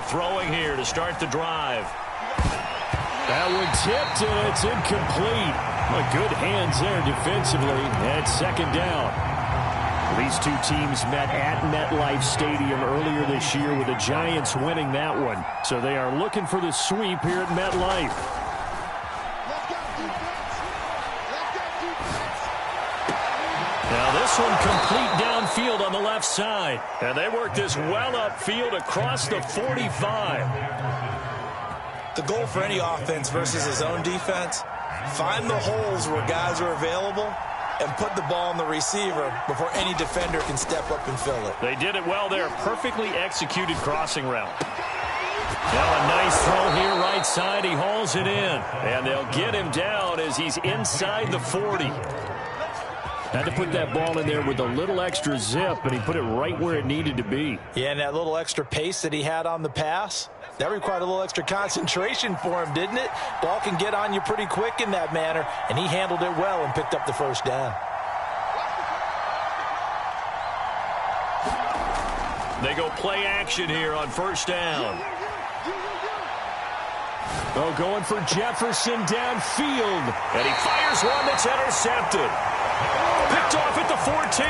throwing here to start the drive. That one tipped, and it's incomplete. Good hands there defensively. And second down. These two teams met at MetLife Stadium earlier this year with the Giants winning that one. So they are looking for the sweep here at MetLife. Now this one complete downfield on the left side. And they work this well upfield across the 45. The goal for any offense versus his own defense, find the holes where guys are available and put the ball on the receiver before any defender can step up and fill it. They did it well there. Perfectly executed crossing route. Now a nice throw here right side. He hauls it in. And they'll get him down as he's inside the 40. Had to put that ball in there with a little extra zip, and he put it right where it needed to be. Yeah, and that little extra pace that he had on the pass, that required a little extra concentration for him, didn't it? Ball can get on you pretty quick in that manner, and he handled it well and picked up the first down. They go play action here on first down. Oh, going for Jefferson downfield. And he fires one that's intercepted. Picked off at the 14.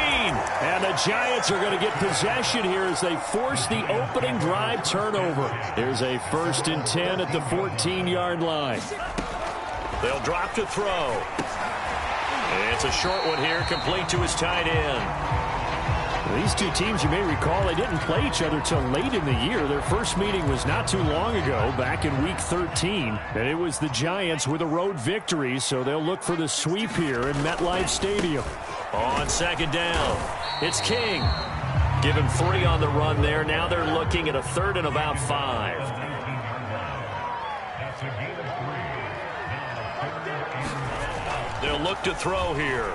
And the Giants are going to get possession here as they force the opening drive turnover. There's a 1st and 10 at the 14-yard line. They'll drop to throw. It's a short one here, complete to his tight end. These two teams, you may recall, they didn't play each other till late in the year. Their first meeting was not too long ago, back in Week 13. And it was the Giants with a road victory, so they'll look for the sweep here in MetLife Stadium. On second down, it's King. Give him 3 on the run there. Now they're looking at a 3rd and about 5. They'll look to throw here.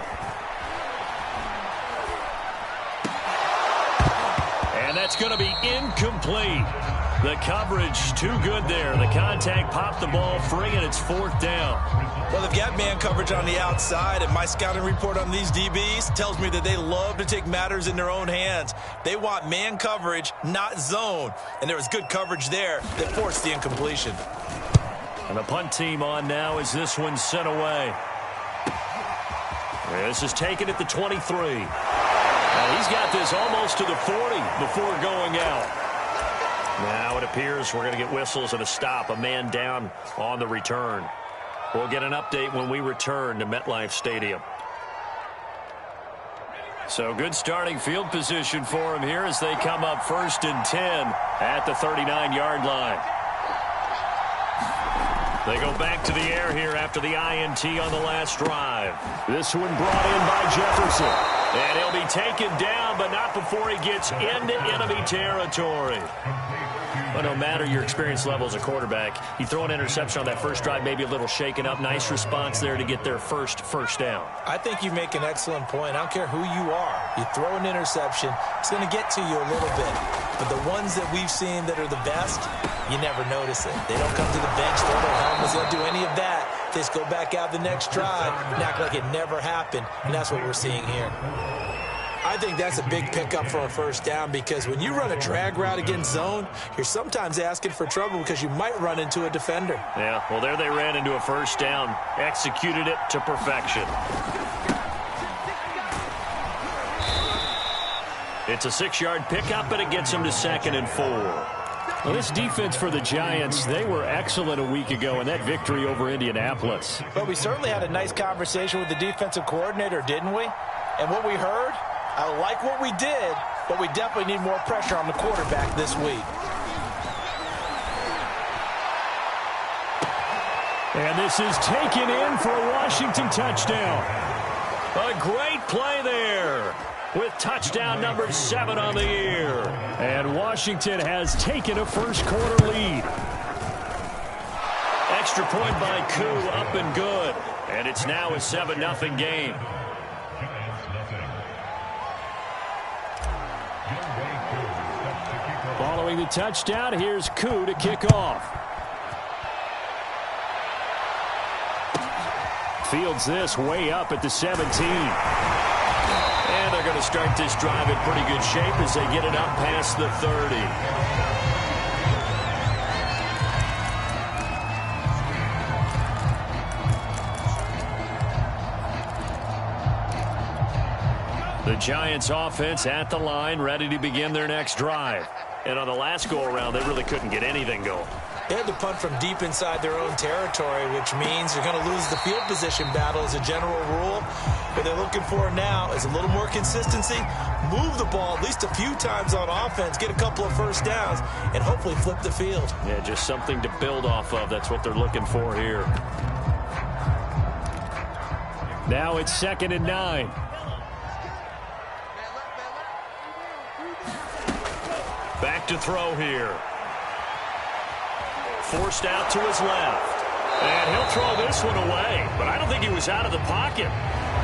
And that's going to be incomplete. The coverage too good there. The contact popped the ball free, and it's 4th down. Well, they've got man coverage on the outside, and my scouting report on these DBs tells me that they love to take matters in their own hands. They want man coverage, not zone. And there was good coverage there that forced the incompletion. And the punt team on now as this one's sent away. This is taken at the 23. And he's got this almost to the 40 before going out. Now it appears we're going to get whistles and a stop. A man down on the return. We'll get an update when we return to MetLife Stadium. So good starting field position for him here as they come up 1st and 10 at the 39-yard line. They go back to the air here after the INT on the last drive. This one brought in by Jefferson. And he'll be taken down, but not before he gets into enemy territory. Well, no matter your experience level as a quarterback, you throw an interception on that first drive, maybe a little shaken up. Nice response there to get their first down. I think you make an excellent point. I don't care who you are. You throw an interception, it's going to get to you a little bit. But the ones that we've seen that are the best, you never notice it. They don't come to the bench, throw their helmets, they don't do any of that. They just go back out the next drive and act like it never happened. And that's what we're seeing here. I think that's a big pickup for a first down because when you run a drag route against zone, you're sometimes asking for trouble because you might run into a defender. Yeah, well, there they ran into a first down, executed it to perfection. It's a 6-yard pickup, and it gets them to 2nd and 4. Well, this defense for the Giants, they were excellent a week ago in that victory over Indianapolis. But we certainly had a nice conversation with the defensive coordinator, didn't we? And what we heard, I like what we did, but we definitely need more pressure on the quarterback this week. And this is taken in for a Washington touchdown. A great play there with touchdown number 7 on the year. And Washington has taken a first-quarter lead. Extra point by Koo, up and good. And it's now a 7-0 game. Following the touchdown, here's Koo to kick off. Fields this way up at the 17. And they're going to start this drive in pretty good shape as they get it up past the 30. The Giants offense at the line, ready to begin their next drive. And on the last go-around, they really couldn't get anything going. They had to punt from deep inside their own territory, which means you're going to lose the field position battle as a general rule. What they're looking for now is a little more consistency, move the ball at least a few times on offense, get a couple of first downs, and hopefully flip the field. Yeah, just something to build off of. That's what they're looking for here. Now it's 2nd and 9. Back to throw here. Forced out to his left. And he'll throw this one away. But I don't think he was out of the pocket.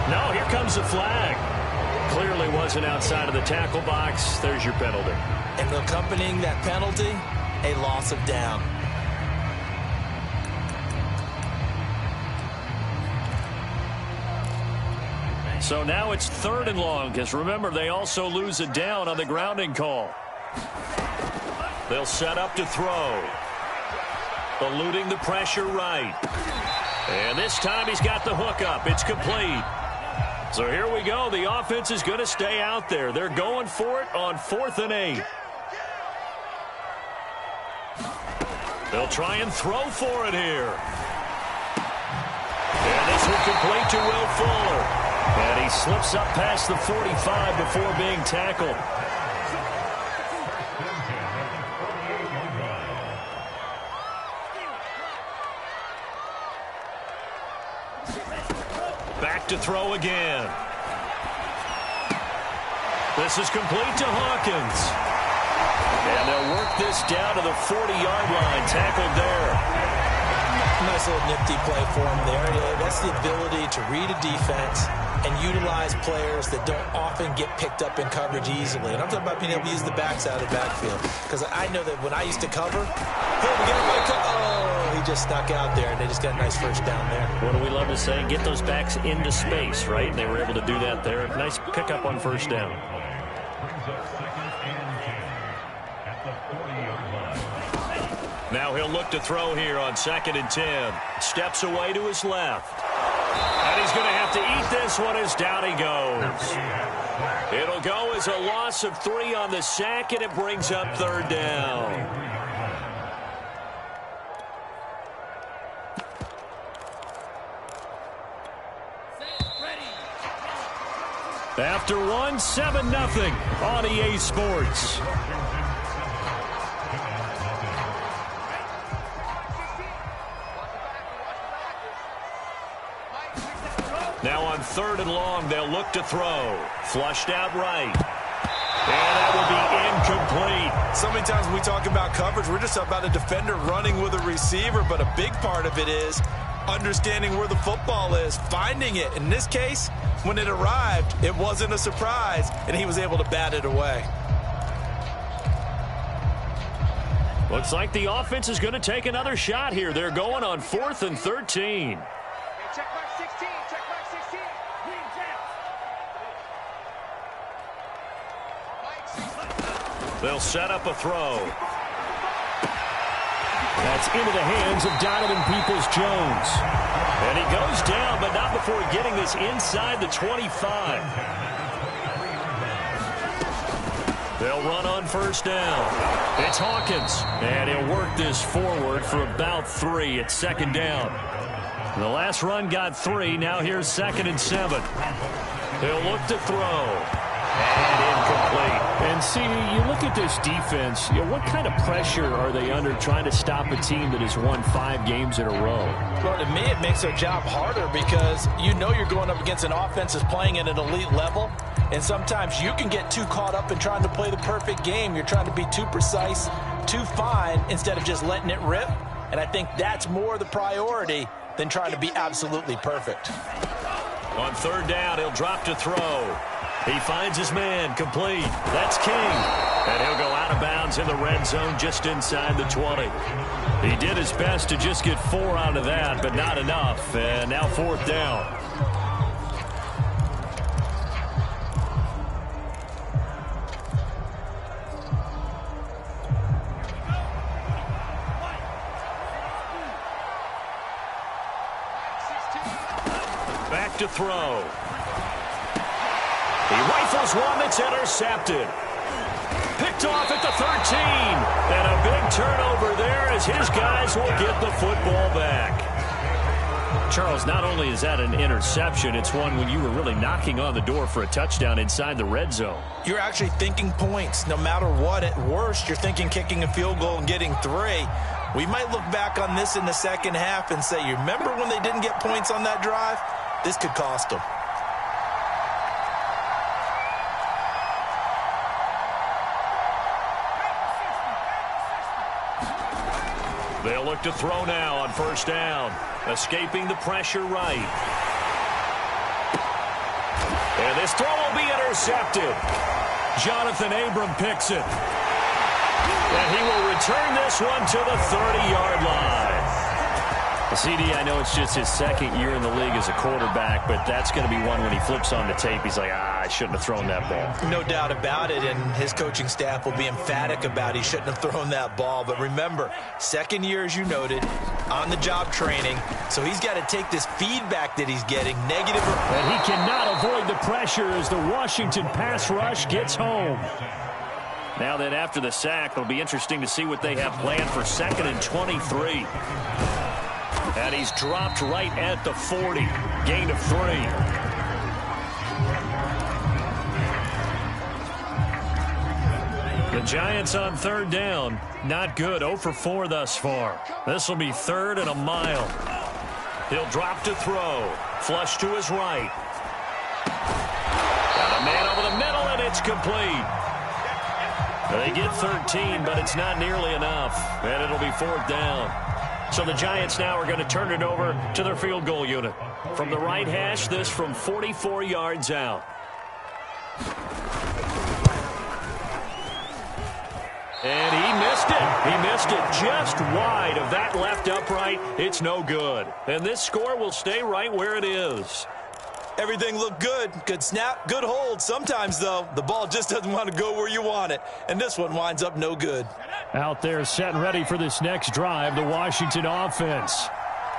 No, here comes the flag. Clearly wasn't outside of the tackle box. There's your penalty. And accompanying that penalty, a loss of down. So now it's 3rd and long, because remember, they also lose a down on the grounding call. They'll set up to throw. Eluding the pressure right. And this time he's got the hook up. It's complete. So here we go. The offense is going to stay out there. They're going for it on 4th and 8. They'll try and throw for it here. And this will complete to Will Fuller. And he slips up past the 45 before being tackled. Back to throw again. This is complete to Hawkins. And they'll work this down to the 40-yard line. Tackled there. Nice little nifty play for him there. That's the ability to read a defense and utilize players that don't often get picked up in coverage easily. And I'm talking about being able to use the backside of the backfield. Because I know that when I used to cover, hey, we get everybody oh, he just snuck out there, and they just got a nice first down there. What do we love to say? Get those backs into space, right? And they were able to do that there. Nice pickup on first down. Now he'll look to throw here on 2nd and 10. Steps away to his left. And he's going to have to eat this one as down he goes. It'll go as a loss of 3 on the sack, and it brings up 3rd down. After 1, 7-0 on EA Sports. Now on 3rd and long, they'll look to throw. Flushed out right. And that will be incomplete. So many times when we talk about coverage, we're just about a defender running with a receiver, but a big part of it is understanding where the football is, finding it. In this case, when it arrived, it wasn't a surprise, and he was able to bat it away. Looks like the offense is going to take another shot here. They're going on 4th and 13. Check mark 16. Check mark 16. They'll set up a throw. That's into the hands of Donovan Peoples-Jones. And he goes down, but not before getting this inside the 25. They'll run on first down. It's Hawkins. And he'll work this forward for about 3 at 2nd down. The last run got 3. Now here's 2nd and 7. He'll look to throw. And incomplete. And see, you look at this defense, what kind of pressure are they under trying to stop a team that has won 5 games in a row? Well, to me, it makes their job harder because you know you're going up against an offense that's playing at an elite level. And sometimes you can get too caught up in trying to play the perfect game. You're trying to be too precise, too fine, instead of just letting it rip. And I think that's more the priority than trying to be absolutely perfect. On 3rd down, he'll drop to throw. He finds his man, complete. That's King. And he'll go out of bounds in the red zone just inside the 20. He did his best to just get 4 out of that, but not enough. And now 4th down. Back to throw. He rifles one that's intercepted. Picked off at the 13. And a big turnover there as his guys will get the football back. Charles, not only is that an interception, it's one when you were really knocking on the door for a touchdown inside the red zone. You're actually thinking points. No matter what, at worst, you're thinking kicking a field goal and getting 3. We might look back on this in the second half and say, you remember when they didn't get points on that drive? This could cost them. They'll look to throw now on first down. Escaping the pressure right. And this throw will be intercepted. Jonathan Abram picks it. And he will return this one to the 30-yard line. CD, I know it's just his second year in the league as a quarterback, but that's going to be one when he flips on the tape. He's like, I shouldn't have thrown that ball. No doubt about it, and his coaching staff will be emphatic about he shouldn't have thrown that ball. But remember, second year, as you noted, on-the-job training, so he's got to take this feedback that he's getting, negative. And he cannot avoid the pressure as the Washington pass rush gets home. Now then, after the sack, it'll be interesting to see what they have planned for 2nd and 23. And he's dropped right at the 40. Gain of 3. The Giants on third down. Not good. 0 for 4 thus far. This will be 3rd and a mile. He'll drop to throw. Flush to his right. Got a man over the middle, and it's complete. They get 13, but it's not nearly enough. And it'll be 4th down. So the Giants now are going to turn it over to their field goal unit. From the right hash, this from 44 yards out. And he missed it. He missed it just wide of that left upright. It's no good. And this score will stay right where it is. Everything looked good. Good snap, good hold. Sometimes, though, the ball just doesn't want to go where you want it. And this one winds up no good. Out there set and ready for this next drive, the Washington offense.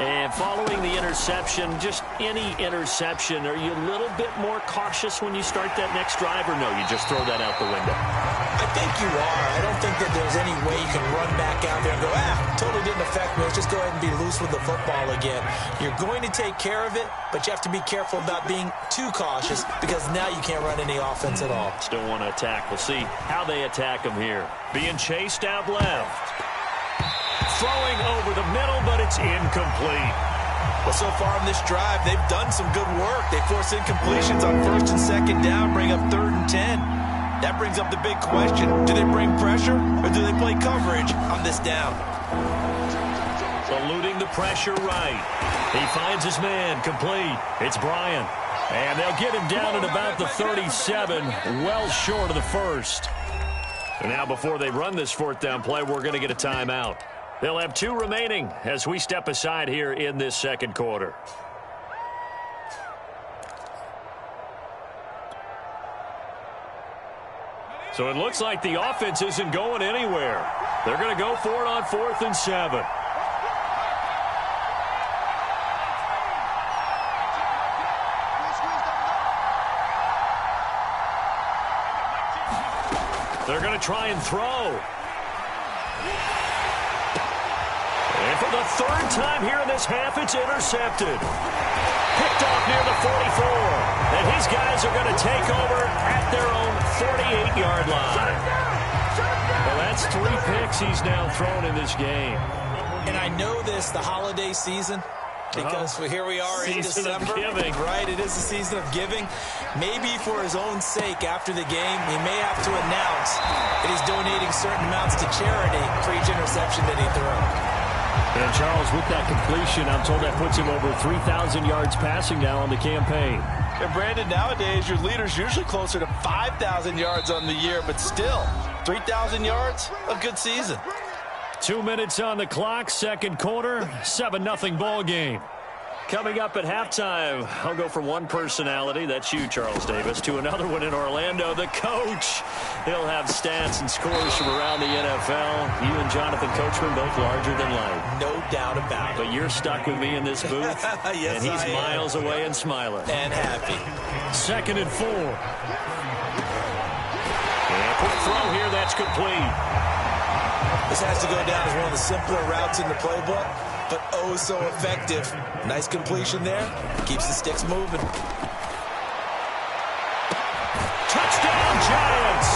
And following the interception, just any interception, are you a little bit more cautious when you start that next drive, or no, you just throw that out the window? I think you are. I don't think that there's any way you can run back out there and go, totally didn't affect me. Let's just go ahead and be loose with the football again. You're going to take care of it, but you have to be careful about being too cautious because now you can't run any offense at all. Still want to attack. We'll see how they attack him here. Being chased out left. Throwing over the middle, but it's incomplete. Well, so far on this drive, they've done some good work. They force incompletions on 1st and 2nd down, bring up 3rd and 10. That brings up the big question. Do they bring pressure or do they play coverage on this down? Eluding the pressure right. He finds his man, complete. It's Bryant. And they'll get him down at about the 37, well short of the 1st. And now before they run this 4th down play, we're going to get a timeout. They'll have 2 remaining as we step aside here in this 2nd quarter. So it looks like the offense isn't going anywhere. They're going to go for it on 4th and 7. They're going to try and throw. And for the 3rd time here in this half, it's intercepted. Picked off near the 44. And his guys are going to take over at their own 48-yard line. Well, that's 3 picks he's now thrown in this game. And I know this, the holiday season, because here we are in December. Season of giving. Right, it is the season of giving. Maybe for his own sake after the game, he may have to announce that he's donating certain amounts to charity for each interception that he throws. And Charles, with that completion, I'm told that puts him over 3,000 yards passing now on the campaign. And Brandon, nowadays your leader's usually closer to 5,000 yards on the year, but still, 3,000 yards, a good season. 2 minutes on the clock, 2nd quarter, 7-0 ball game. Coming up at halftime, I'll go from one personality, that's you, Charles Davis, to another one in Orlando, the coach. He'll have stats and scores from around the NFL. You and Jonathan Coachman both larger than life. No doubt about it. But you're stuck with me in this booth, yes, and he's miles away and smiling. And happy. 2nd and 4. And quick throw here, that's complete. This has to go down as one of the simpler routes in the playbook, but oh so effective. Nice completion there. Keeps the sticks moving. Touchdown, Giants!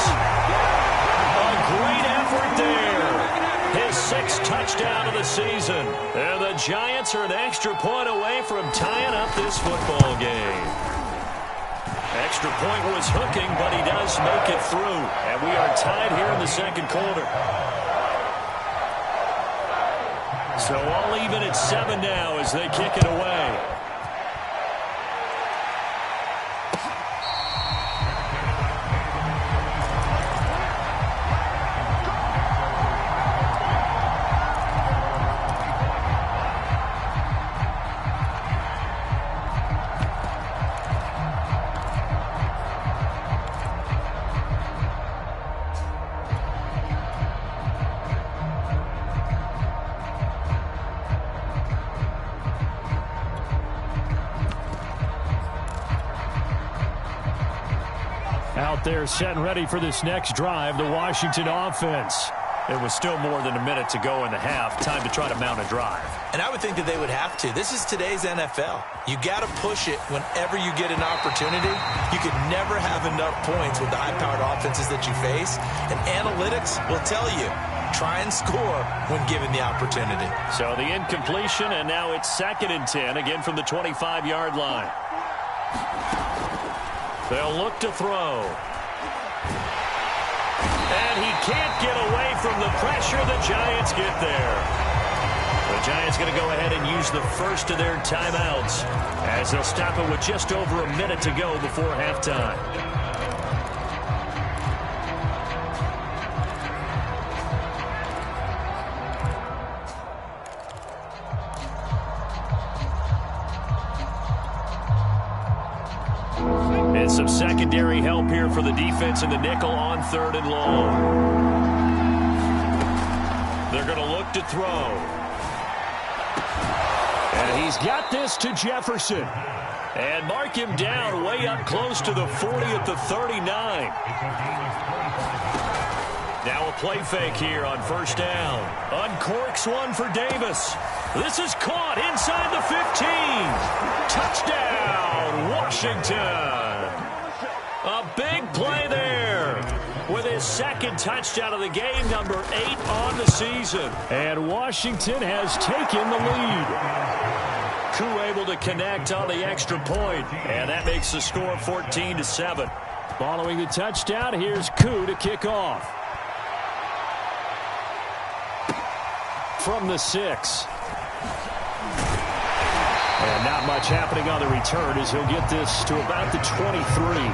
A great effort there. His 6th touchdown of the season. And the Giants are an extra point away from tying up this football game. Extra point was hooking, but he does make it through. And we are tied here in the 2nd quarter. So all even at 7 now as they kick it away. Out there set and ready for this next drive, the Washington offense. It was still more than a minute to go in the half. Time to try to mount a drive. And I would think that they would have to. This is today's NFL. You got to push it whenever you get an opportunity. You could never have enough points with the high-powered offenses that you face. And analytics will tell you, try and score when given the opportunity. So the incompletion, and now it's 2nd and 10, again from the 25-yard line. They'll look to throw. And he can't get away from the pressure. The Giants get there. The Giants going to go ahead and use the first of their timeouts as they'll stop it with just over a minute to go before halftime. And some secondary help here for the defense in the nickel on 3rd and long. They're going to look to throw. And he's got this to Jefferson. And mark him down way up close to the 40 at the 39. Now a play fake here on 1st down. Uncorks one for Davis. This is caught inside the 15. Touchdown, Washington. A big play there with his 2nd touchdown of the game, number 8 on the season. And Washington has taken the lead. Koo able to connect on the extra point, and that makes the score 14-7. Following the touchdown, here's Koo to kick off. From the 6. And not much happening on the return as he'll get this to about the 23.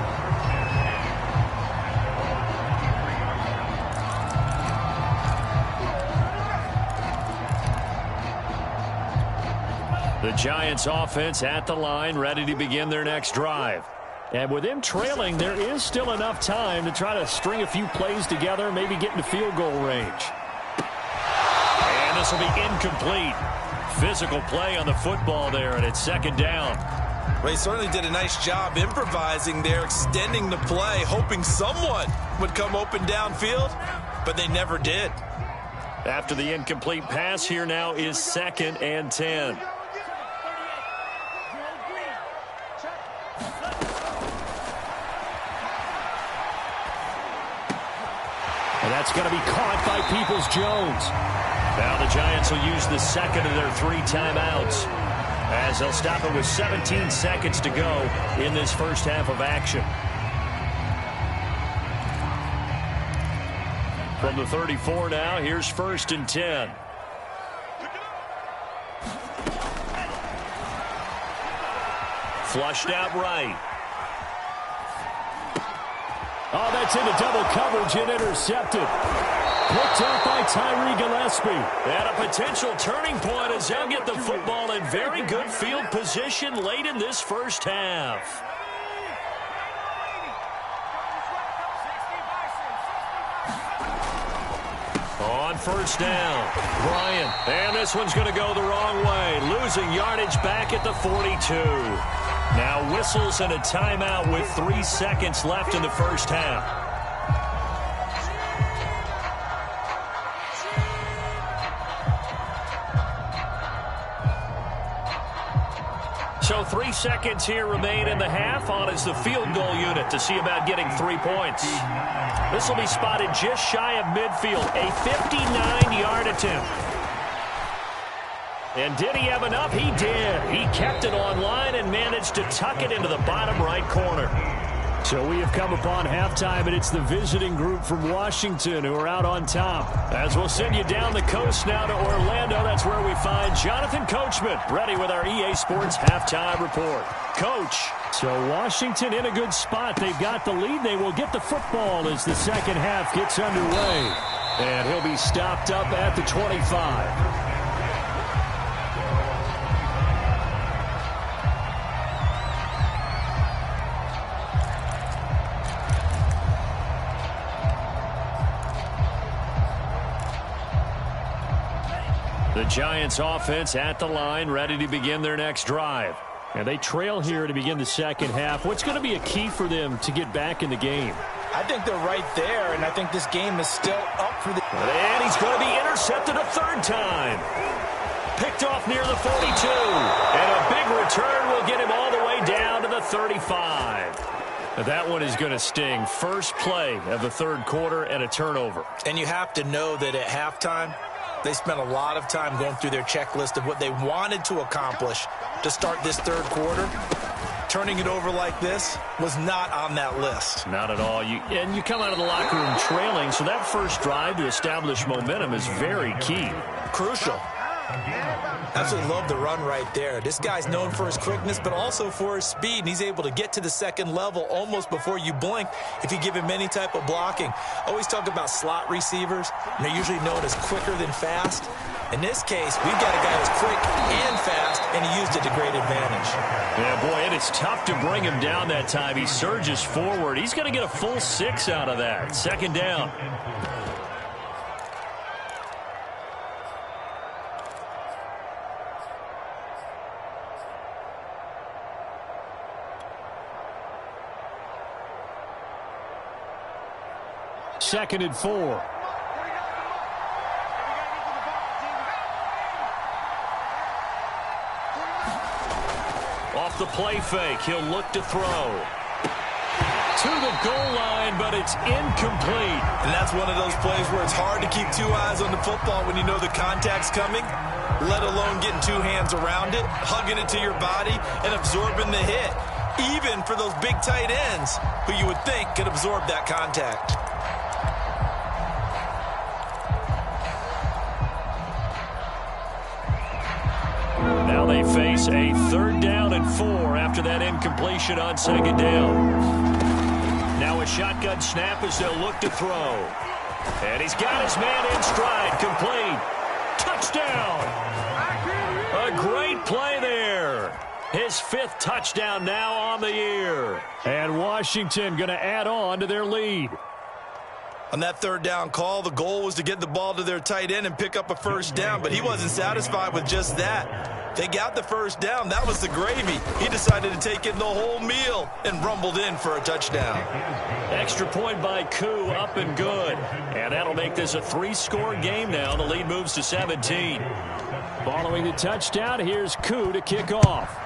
The Giants offense at the line, ready to begin their next drive. And with them trailing, there is still enough time to try to string a few plays together, maybe get into field goal range. And this will be incomplete. Physical play on the football there, and it's 2nd down. Ray certainly did a nice job improvising there, extending the play, hoping someone would come open downfield, but they never did. After the incomplete pass, here now is 2nd and 10. And that's going to be caught by Peoples-Jones. Now the Giants will use the 2nd of their 3 timeouts as they'll stop it with 17 seconds to go in this first half of action. From the 34 now, here's 1st and 10. Flushed out right. Oh, that's into double coverage and intercepted. Picked up by Tyree Gillespie. And a potential turning point as they'll get the football in very good field position late in this first half. On first down, Bryant. And this one's going to go the wrong way. Losing yardage back at the 42. Now whistles and a timeout with 3 seconds left in the first half. So 3 seconds here remain in the half. On is the field goal unit to see about getting 3 points. This will be spotted just shy of midfield. A 59-yard attempt. And did he have enough? He did. He kept it on line and managed to tuck it into the bottom right corner. So we have come upon halftime, and it's the visiting group from Washington who are out on top. As we'll send you down the coast now to Orlando, that's where we find Jonathan Coachman, ready with our EA Sports Halftime Report. Coach. So Washington in a good spot. They've got the lead. They will get the football as the second half gets underway. And he'll be stopped up at the 25. The Giants offense at the line, ready to begin their next drive. And they trail here to begin the second half. What's going to be a key for them to get back in the game? I think they're right there, and I think this game is still up for the... And he's going to be intercepted a third time. Picked off near the 42. And a big return will get him all the way down to the 35. That one is going to sting. First play of the third quarter and a turnover. And you have to know that at halftime, they spent a lot of time going through their checklist of what they wanted to accomplish to start this third quarter. Turning it over like this was not on that list. Not at all. And you come out of the locker room trailing, so that first drive to establish momentum is very key. Crucial. Absolutely love the run right there. This guy's known for his quickness, but also for his speed. And he's able to get to the second level almost before you blink if you give him any type of blocking. Always talk about slot receivers, and they're usually known as quicker than fast. In this case, we've got a guy who's quick and fast, and he used it to great advantage. Yeah, boy, and it's tough to bring him down that time. He surges forward. He's going to get a full 6 out of that. Second down. Second and 4. Off the play fake, he'll look to throw. To the goal line, but it's incomplete. And that's one of those plays where it's hard to keep 2 eyes on the football when you know the contact's coming, let alone getting 2 hands around it, hugging it to your body, and absorbing the hit. Even for those big tight ends who you would think could absorb that contact. Now they face a third down and 4 after that incompletion on second down. Now a shotgun snap as they'll look to throw. And he's got his man in stride. Complete. Touchdown. A great play there. His 5th touchdown now on the year. And Washington going to add on to their lead. On that third down call, the goal was to get the ball to their tight end and pick up a first down, but he wasn't satisfied with just that. They got the first down. That was the gravy. He decided to take in the whole meal and rumbled in for a touchdown. Extra point by Koo, up and good. And that'll make this a 3-score game now. The lead moves to 17. Following the touchdown, here's Koo to kick off.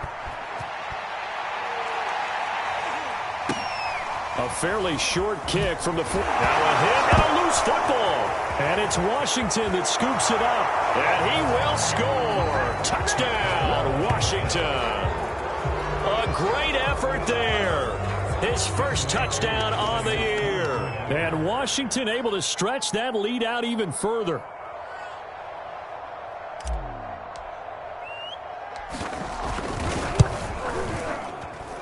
A fairly short kick from the foot. Now a hit and a loose football. And it's Washington that scoops it up. And he will score. Touchdown, Washington. A great effort there. His first touchdown on the year. And Washington able to stretch that lead out even further.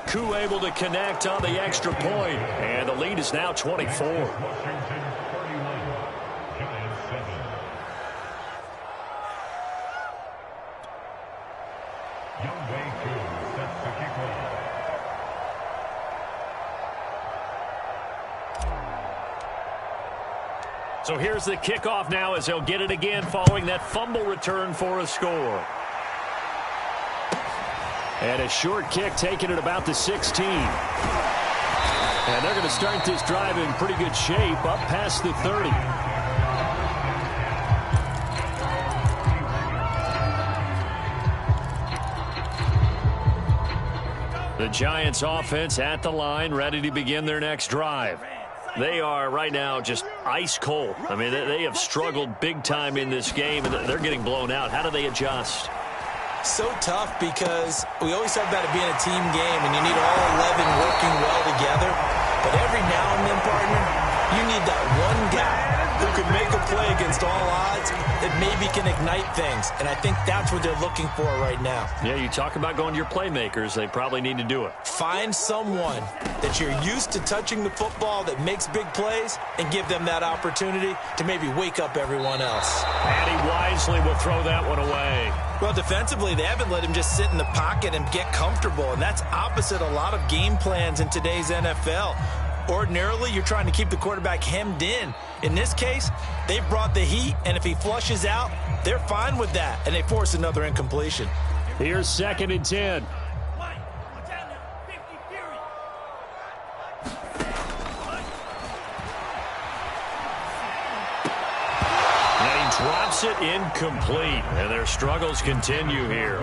Koo able to connect on the extra point, and the lead is now 24. So here's the kickoff now as they'll get it again following that fumble return for a score. And a short kick taken at about the 16. And they're going to start this drive in pretty good shape up past the 30. The Giants offense at the line, ready to begin their next drive. They are right now just ice cold. I mean, they have struggled big time in this game, and they're getting blown out. How do they adjust? So tough because we always talk about it being a team game, and you need all 11 working well together. But every now and then, partner, you need that one guy who can make a play against all odds that maybe can ignite things. And I think that's what they're looking for right now. Yeah, you talk about going to your playmakers. They probably need to do it. Find someone that you're used to touching the football that makes big plays and give them that opportunity to maybe wake up everyone else. And he wisely will throw that one away. Well, defensively, they haven't let him just sit in the pocket and get comfortable, and that's opposite a lot of game plans in today's NFL. Ordinarily, you're trying to keep the quarterback hemmed in. In this case, they brought the heat, and if he flushes out, they're fine with that, and they force another incompletion. Here's 2nd and 10. Drops it incomplete, and their struggles continue here.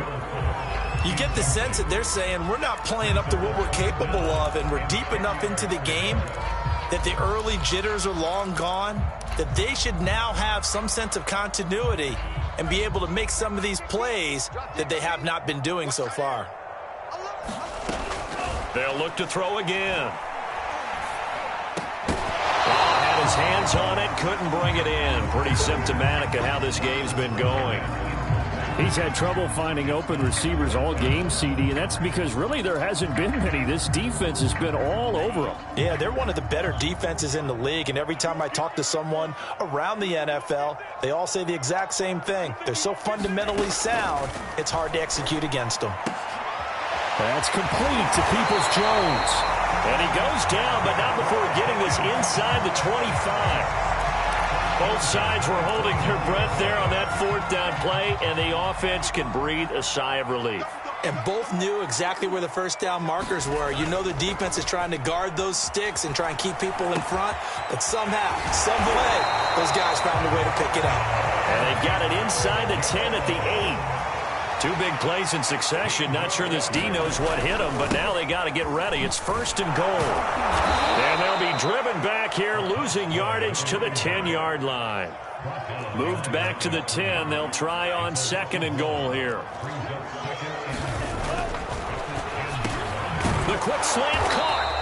You get the sense that they're saying we're not playing up to what we're capable of, and we're deep enough into the game that the early jitters are long gone, that they should now have some sense of continuity and be able to make some of these plays that they have not been doing so far. They'll look to throw again. His hands on it, couldn't bring it in. Pretty symptomatic of how this game's been going. He's had trouble finding open receivers all game, CD, and that's because really there hasn't been many. This defense has been all over them. Yeah, they're one of the better defenses in the league, and every time I talk to someone around the NFL, they all say the exact same thing. They're so fundamentally sound, it's hard to execute against them. That's complete to Peoples-Jones. And he goes down, but not before getting this inside the 25. Both sides were holding their breath there on that 4th down play, and the offense can breathe a sigh of relief. And both knew exactly where the 1st down markers were. You know the defense is trying to guard those sticks and try and keep people in front, but somehow, some way, those guys found a way to pick it up. And they got it inside the 10 at the 8. 2 big plays in succession. Not sure this D knows what hit them, but now they got to get ready. It's 1st and goal. And they'll be driven back here, losing yardage to the 10-yard line. Moved back to the 10. They'll try on 2nd and goal here. The quick slant caught.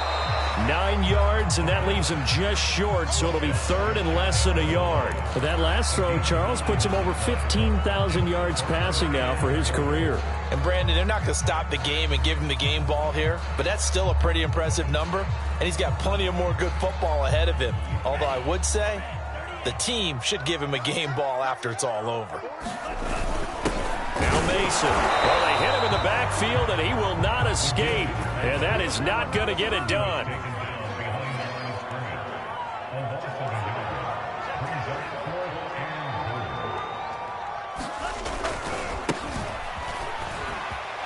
9 yards, and that leaves him just short, so it'll be 3rd and less than a yard. But that last throw, Charles, puts him over 15,000 yards passing now for his career. And, Brandon, they're not going to stop the game and give him the game ball here, but that's still a pretty impressive number, and he's got plenty of more good football ahead of him. Although I would say the team should give him a game ball after it's all over. Now Mason. Well, they hit him in the backfield, and he will not escape. And that is not going to get it done.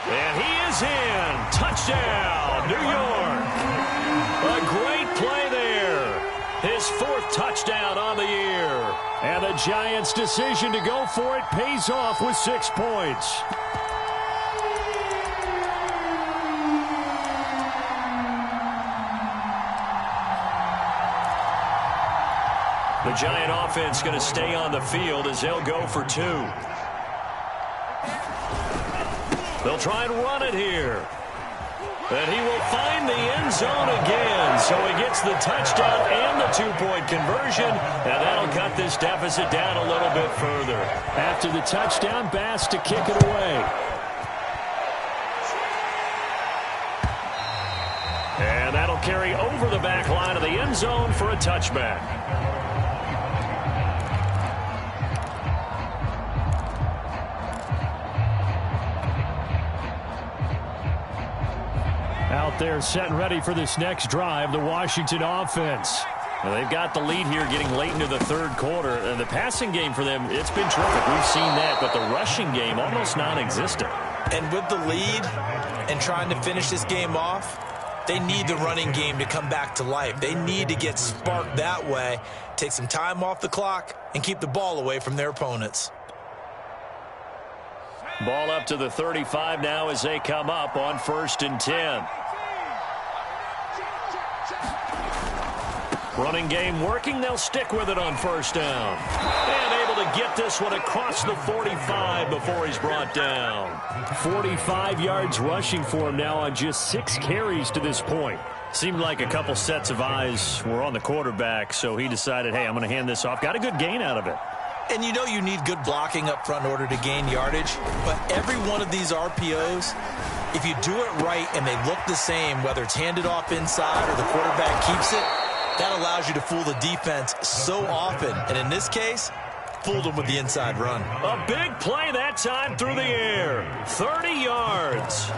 And he is in. Touchdown, New York. A great play there. His 4th touchdown on the year. And the Giants' decision to go for it pays off with 6 points. The Giant offense going to stay on the field as they'll go for 2. They'll try and run it here. And he will find the end zone again. So he gets the touchdown and the 2-point conversion. And that'll cut this deficit down a little bit further. After the touchdown, Bass to kick it away. And that'll carry over the back line of the end zone for a touchback. They're set and ready for this next drive, the Washington offense. Well, they've got the lead here getting late into the third quarter. And the passing game for them, it's been terrific. We've seen that, but the rushing game almost non-existent. And with the lead and trying to finish this game off, they need the running game to come back to life. They need to get sparked that way, take some time off the clock, and keep the ball away from their opponents. Ball up to the 35 now as they come up on 1st and 10. Running game working. They'll stick with it on 1st down. And able to get this one across the 45 before he's brought down. 45 yards rushing for him now on just 6 carries to this point. Seemed like a couple sets of eyes were on the quarterback, so he decided, hey, I'm going to hand this off. Got a good gain out of it. And you know you need good blocking up front in order to gain yardage, but every one of these RPOs, if you do it right and they look the same, whether it's handed off inside or the quarterback keeps it, that allows you to fool the defense so often. And in this case, fooled them with the inside run. A big play that time through the air. 30 yards.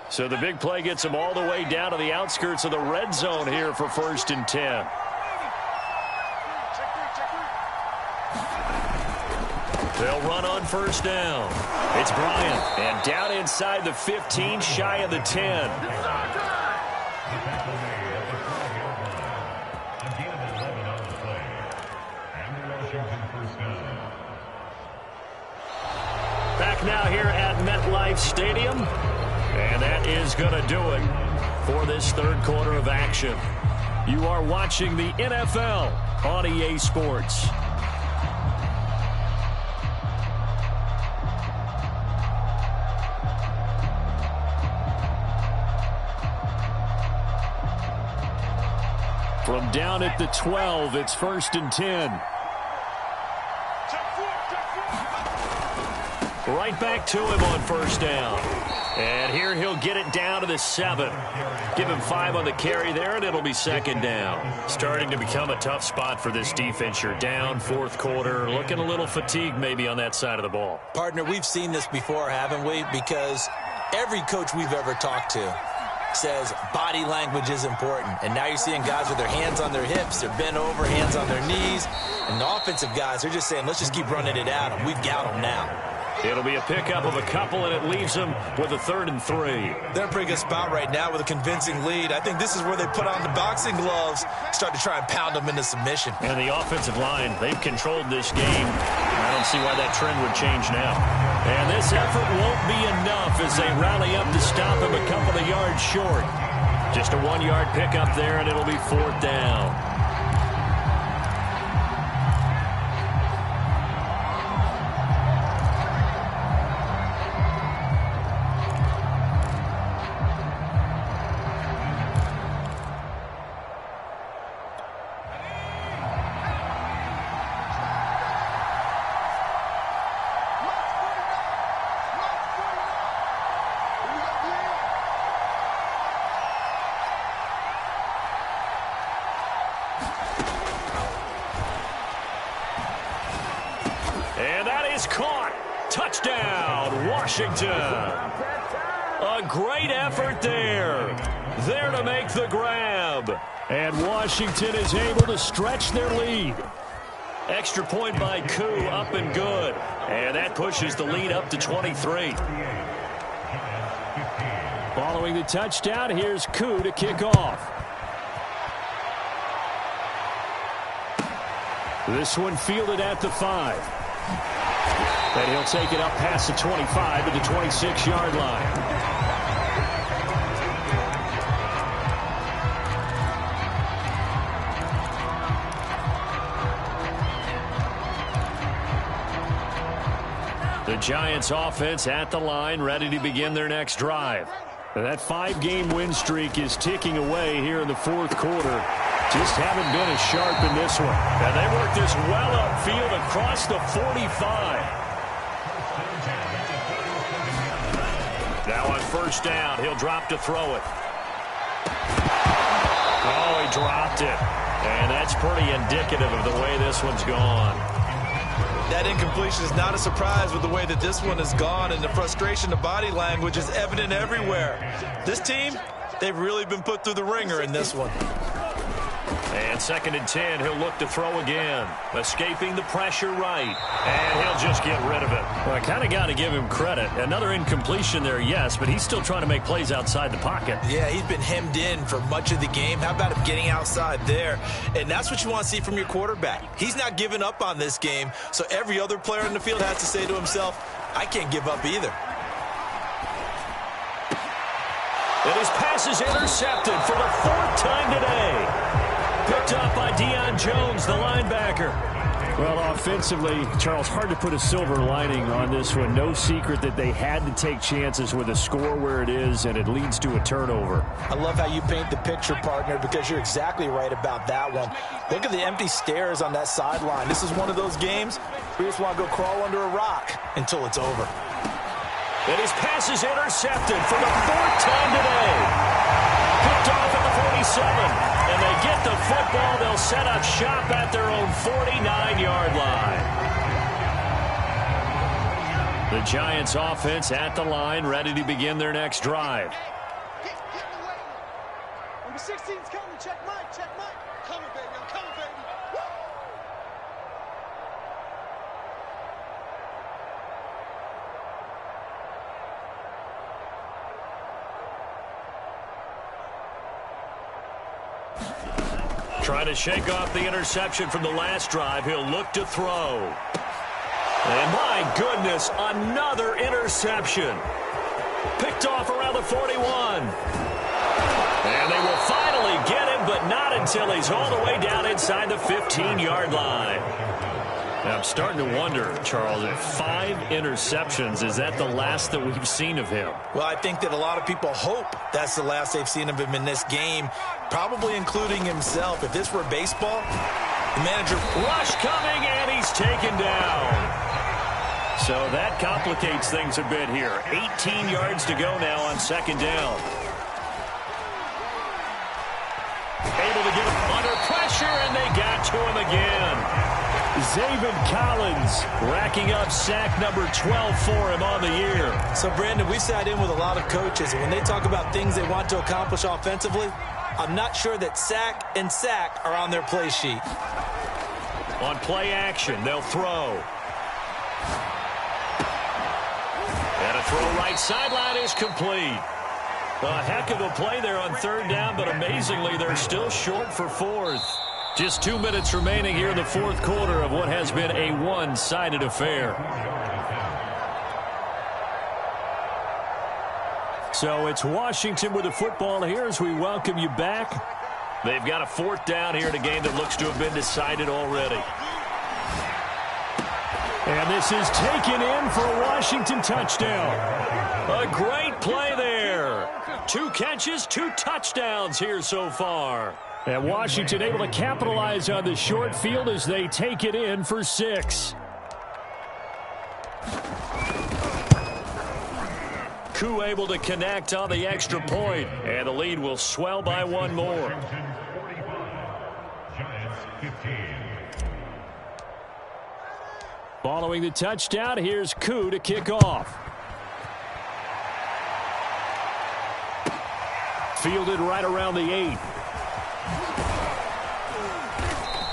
So the big play gets them all the way down to the outskirts of the red zone here for 1st and 10. They'll run on 1st down. It's Bryant. And down inside the 15, shy of the 10. Back now here at MetLife Stadium. And that is going to do it for this third quarter of action. You are watching the NFL on EA Sports. From down at the 12, it's 1st and 10. Right back to him on 1st down. And here he'll get it down to the 7. Give him 5 on the carry there, and it'll be 2nd down. Starting to become a tough spot for this defense. You're down 4th quarter, looking a little fatigued maybe on that side of the ball. Partner, we've seen this before, haven't we? Because every coach we've ever talked to says body language is important. And now you're seeing guys with their hands on their hips, they're bent over, hands on their knees. And the offensive guys, they're just saying, let's just keep running it at them. We've got them now. It'll be a pickup of a couple, and it leaves them with a 3rd and 3. They're in a pretty good spot right now with a convincing lead. I think this is where they put on the boxing gloves, start to try and pound them into submission. And the offensive line, they've controlled this game. I don't see why that trend would change now. And this effort won't be enough as they rally up to stop him a couple of yards short. Just a 1-yard pickup there, and it'll be 4th down. And that is caught. Touchdown, Washington. A great effort there. There to make the grab. And Washington is able to stretch their lead. Extra point by Koo, up and good. And that pushes the lead up to 23. Following the touchdown, here's Koo to kick off. This one fielded at the 5. And he'll take it up past the 25 to the 26-yard line. The Giants offense at the line, ready to begin their next drive. That 5-game win streak is ticking away here in the 4th quarter. Just haven't been as sharp in this one. And they work this well upfield across the 45. Now on 1st down, he'll drop to throw it. Oh, he dropped it. And that's pretty indicative of the way this one's gone. That incompletion is not a surprise with the way that this one has gone, and the frustration, the body language is evident everywhere. This team, they've really been put through the ringer in this one. And 2nd and 10, he'll look to throw again. Escaping the pressure right. And he'll just get rid of it. Well, I kind of got to give him credit. Another incompletion there, yes, but he's still trying to make plays outside the pocket. Yeah, he's been hemmed in for much of the game. How about him getting outside there? And that's what you want to see from your quarterback. He's not giving up on this game, so every other player in the field has to say to himself, I can't give up either. And his pass is intercepted for the 4th time today. Picked up by Deion Jones, the linebacker. Well, offensively, Charles, hard to put a silver lining on this one. No secret that they had to take chances with a score where it is, and it leads to a turnover. I love how you paint the picture, partner, because you're exactly right about that one. Look at the empty stares on that sideline. This is one of those games where you just want to go crawl under a rock until it's over. And his pass is intercepted for the 4th time today. Picked off at the 47. And they get the football. They'll set up shop at their own 49-yard line. The Giants offense at the line, ready to begin their next drive. Get away. Number 16's coming. Check Mike. Check Mike. Coming, baby. I'm coming, baby. Woo! Trying to shake off the interception from the last drive. He'll look to throw. And my goodness, another interception. Picked off around the 41. And they will finally get him, but not until he's all the way down inside the 15-yard line. Now, I'm starting to wonder, Charles, if 5 interceptions, is that the last that we've seen of him? Well, I think that a lot of people hope that's the last they've seen of him in this game, probably including himself. If this were baseball, the manager... Rush coming, and he's taken down. So that complicates things a bit here. 18 yards to go now on 2nd down. Able to get him under pressure, and they got to him again. Zaven Collins racking up sack number 12 for him on the year. So, Brandon, we sat in with a lot of coaches, and when they talk about things they want to accomplish offensively, I'm not sure that sack and sack are on their play sheet. On play action, they'll throw. And a throw right sideline is complete. A heck of a play there on 3rd down, but amazingly, they're still short for 4th. Just 2 minutes remaining here in the 4th quarter of what has been a one-sided affair. So it's Washington with the football here as we welcome you back. They've got a 4th down here in a game that looks to have been decided already. And this is taken in for a Washington touchdown. A great play there. 2 catches, 2 touchdowns here so far. And Washington able to capitalize on the short field as they take it in for 6. Koo able to connect on the extra point, and the lead will swell by 1 more. Following the touchdown, here's Koo to kick off. Fielded right around the 8.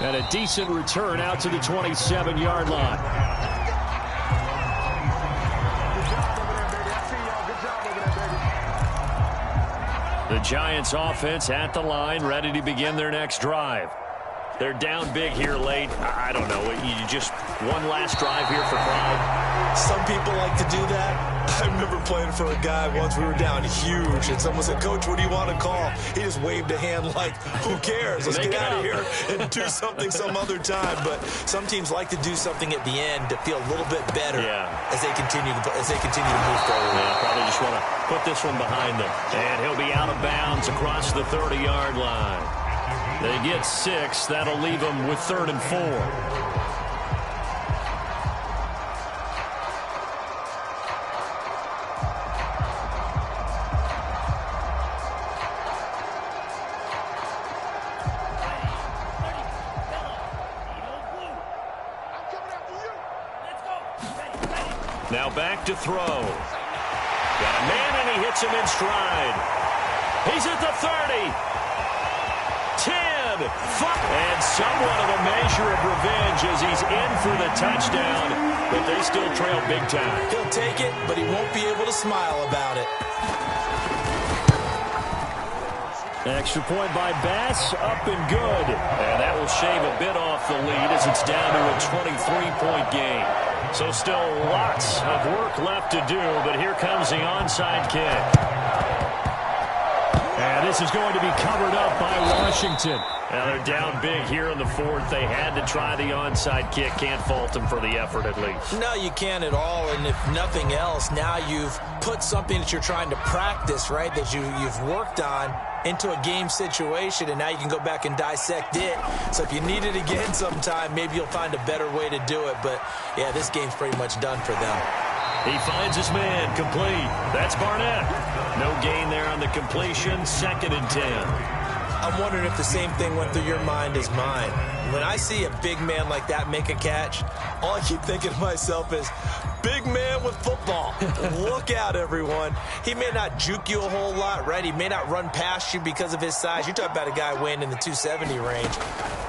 And a decent return out to the 27-yard line. The Giants offense at the line, ready to begin their next drive. They're down big here late. I don't know. You just one last drive here for pride. Some people like to do that. I remember playing for a guy once. We were down huge, and someone said, "Coach, what do you want to call?" He just waved a hand like, "Who cares? Let's get out of here and do something some other time." But some teams like to do something at the end to feel a little bit better as they continue to move forward. Yeah, probably just want to put this one behind them. And he'll be out of bounds across the 30-yard line. They get 6. That'll leave them with 3rd and 4. Now back to throw. Got a man, and he hits him in stride. He's at the 30. 10. 5. And somewhat of a measure of revenge as he's in for the touchdown, but they still trail big time. He'll take it, but he won't be able to smile about it. Extra point by Bass, up and good. And that will shave a bit off the lead as it's down to a 23-point game. So still lots of work left to do, but here comes the onside kick. And this is going to be covered up by Washington. Now they're down big here in the fourth. They had to try the onside kick. Can't fault them for the effort at least. No, you can't at all. And if nothing else, now you've put something that you're trying to practice, right, that you've worked on into a game situation, and now you can go back and dissect it. So if you need it again sometime, maybe you'll find a better way to do it. But, yeah, this game's pretty much done for them. He finds his man, complete. That's Barnett. No gain there on the completion, 2nd and 10. I'm wondering if the same thing went through your mind as mine. When I see a big man like that make a catch, all I keep thinking to myself is, big man with football. Look out, everyone. He may not juke you a whole lot, right? He may not run past you because of his size. You're talking about a guy weighing in the 270 range.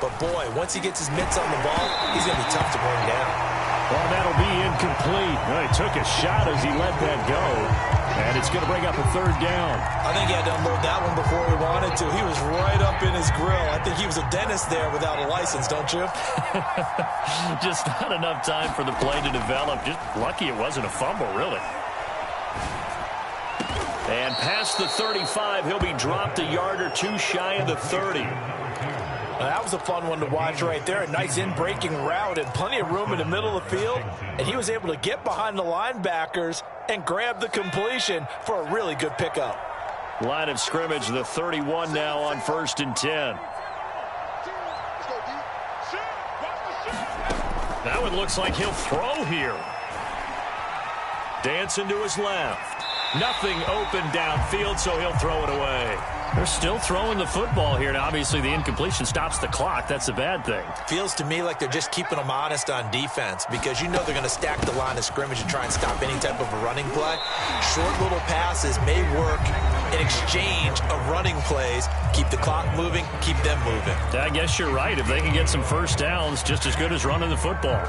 But, boy, once he gets his mitts on the ball, he's going to be tough to bring down. Well, that'll be incomplete. Well, he took a shot as he let that go. And it's going to bring up a 3rd down. I think he had to unload that one before he wanted to. He was right up in his grill. I think he was a dentist there without a license, don't you? Just not enough time for the play to develop. Just lucky it wasn't a fumble, really. And past the 35, he'll be dropped a yard or two shy of the 30. That was a fun one to watch right there. A nice in-breaking route and plenty of room in the middle of the field. And he was able to get behind the linebackers and grab the completion for a really good pickup. Line of scrimmage, the 31 now on 1st and 10. That one looks like he'll throw here. Dancing to his left. Nothing open downfield, so he'll throw it away. They're still throwing the football here. Now, obviously, the incompletion stops the clock. That's a bad thing. Feels to me like they're just keeping them honest on defense because you know they're going to stack the line of scrimmage and try and stop any type of a running play. Short little passes may work in exchange of running plays. Keep the clock moving, keep them moving. I guess you're right. If they can get some first downs, just as good as running the football.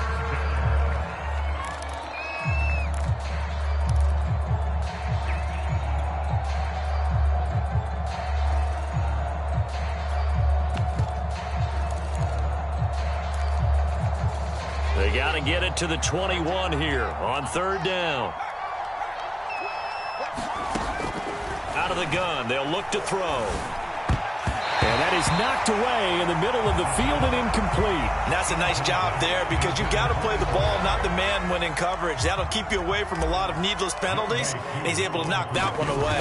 They got to get it to the 21 here on 3rd down. Out of the gun, they'll look to throw. And that is knocked away in the middle of the field and incomplete. And that's a nice job there because you've got to play the ball, not the man when in coverage. That'll keep you away from a lot of needless penalties, and he's able to knock that one away.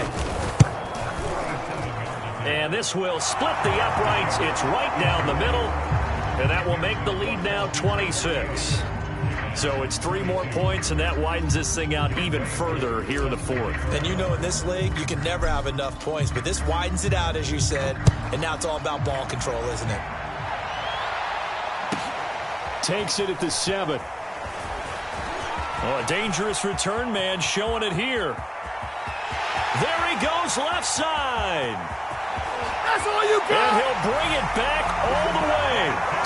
And this will split the uprights. It's right down the middle. And that will make the lead now 26. So it's 3 more points, and that widens this thing out even further here in the 4th. And you know in this league, you can never have enough points. But this widens it out, as you said. And now it's all about ball control, isn't it? Takes it at the 7. Oh, a dangerous return man showing it here. There he goes, left side. That's all you got. And he'll bring it back all the way.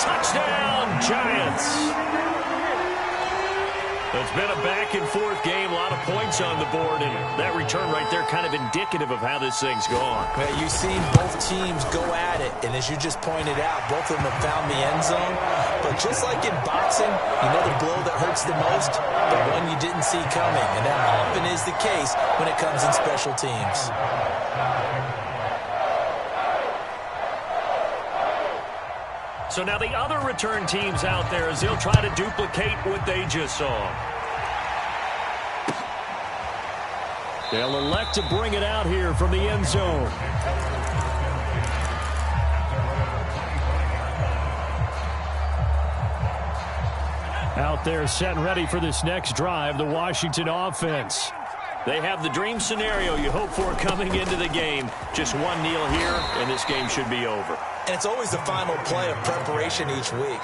Touchdown, Giants. It's been a back-and-forth game, a lot of points on the board, and that return right there kind of indicative of how this thing's gone. Well, you've seen both teams go at it, and as you just pointed out, both of them have found the end zone. But just like in boxing, you know the blow that hurts the most? The one you didn't see coming, and that often is the case when it comes in special teams. So now the other return teams out there as they'll try to duplicate what they just saw. They'll elect to bring it out here from the end zone. Out there set and ready for this next drive, the Washington offense. They have the dream scenario you hope for coming into the game. Just one kneel here, and this game should be over. And it's always the final play of preparation each week.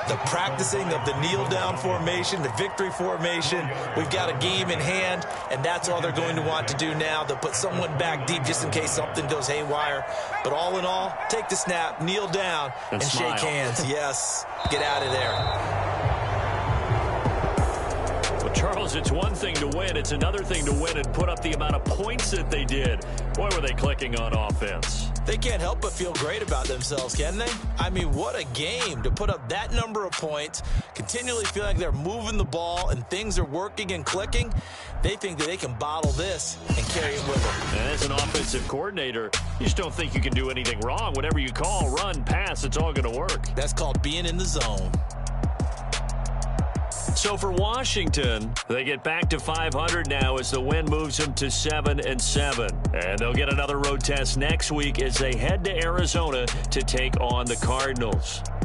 the practicing of the kneel-down formation, the victory formation. We've got a game in hand, and that's all they're going to want to do now. They'll put someone back deep just in case something goes haywire. But all in all, take the snap, kneel down, and shake hands. Yes, get out of there. Well, Charles, it's one thing to win. It's another thing to win and put up the amount of points that they did. Boy, were they clicking on offense. They can't help but feel great about themselves, can they? I mean, what a game to put up that number of points, continually feeling like they're moving the ball and things are working and clicking. They think that they can bottle this and carry it with them. And as an offensive coordinator, you just don't think you can do anything wrong. Whatever you call, run, pass, it's all going to work. That's called being in the zone. So for Washington, they get back to 500 now as the win moves them to 7-7. And they'll get another road test next week as they head to Arizona to take on the Cardinals.